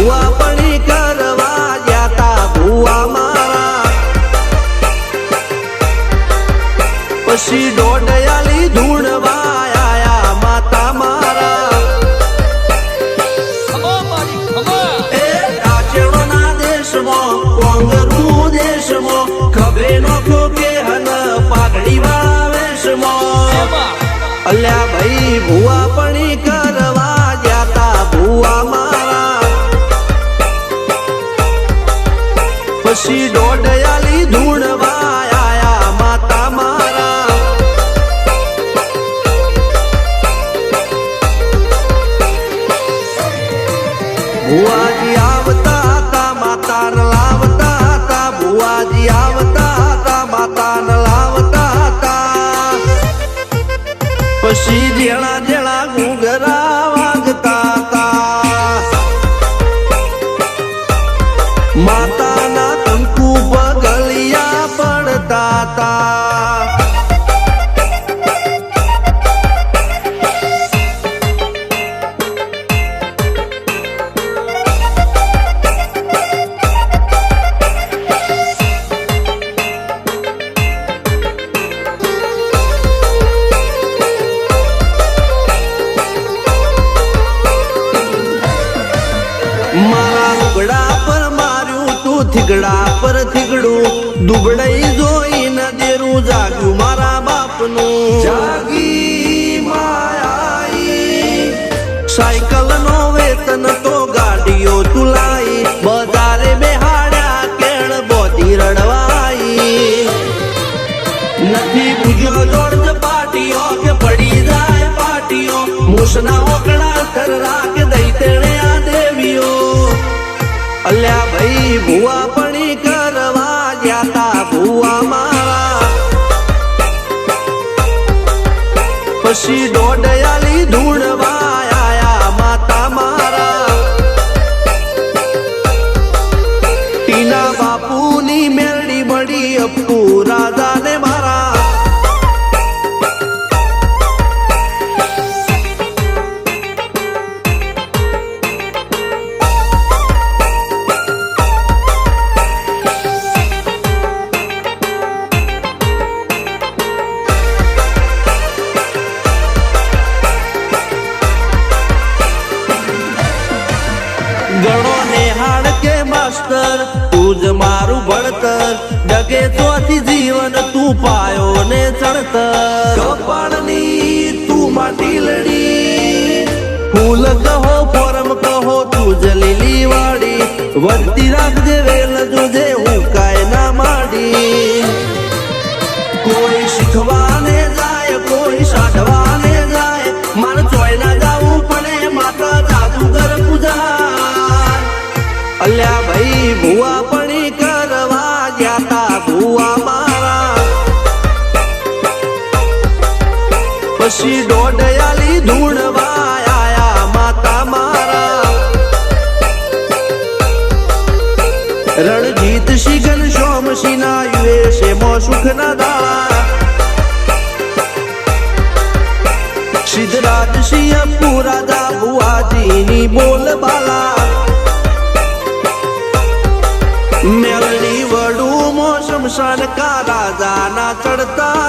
ભુવા પણી કરવા જાતા ભુવા મારા પછી દોડયાલી ધૂણવા આયા માતા મારા એ કાચેડોના દેશમાં કોંગરું દેશમાં ખભે નોખો કે હન પાઘડી વાળા વેશમાં અલ્યા ભાઈ ભુવા પણી કરવા જાતા ભુવા મારા પછી દોડયાલી ધૂણવા આયા માતા મારા ભુવાજી આવતા હતા માતાને લાવતા હતા ભુવાજી આવતા હતા માતાને લાવતા હતા પછી જેણા જેણા ઘૂંઘરા વાગતા હતા માતાના કંકુ પગલિયા પડતા હતા મારા લુગડા પર માર્યું તું થીગડા પર થીગડું દુબળઈ જોઈને દેરું જાગ્યું મારા બાપનું જાગી માયાઈ સાયકલ નો વેતન તો ગાડીઓ તુલાઈ બજારે બેહાડ્યા કેળ બોધી રડવાઈ નથી પૂજ્યો જોડજ પાટીઓ કે પડી જાય પાટીઓ મૂસના ઓકડા થરરા કે દઈ તેણે આ દેવીઓ અલ્યા ભાઈ ભુવા પણી કરવા જાતા ભુવા મારા પછી દોડયાલી ધૂણવા આયા માતા મારા ટીના બાપુની મેરડી મળી અપ્પુ રાજાને મારા ગણો નેહાળ કે માસ્તર તું જ મારું ભણતર ડગે ચોથી જીવન તું પાયો ને ચડતર કપાળની તું માટી લડી ફૂલ કહો ફોરમ કહો તું જ લીલી વાડી વધતી રાખજે વેલ જોજે હું કાય ના માડી કોઈ શીખવાને જાય કોઈ સાધવાને જાય માર ચોય ના જાવું પડે માતા જાદુગર પૂજા અલ્યા ભાઈ ભુવા પણી કરવા જાતા ભુવા મારા પછી દોડયાલી ધૂણવા આયા માતા મારા રણજીત સિંહ સોમસિંહ ના યુએસે મો સુખ ના દાળા સિદ્ધરાજ સિંહ પુરાજા ભુવાજીની બોલ બાલા મેલડી વડું મો શમશાન કા રાજા ના ચડતા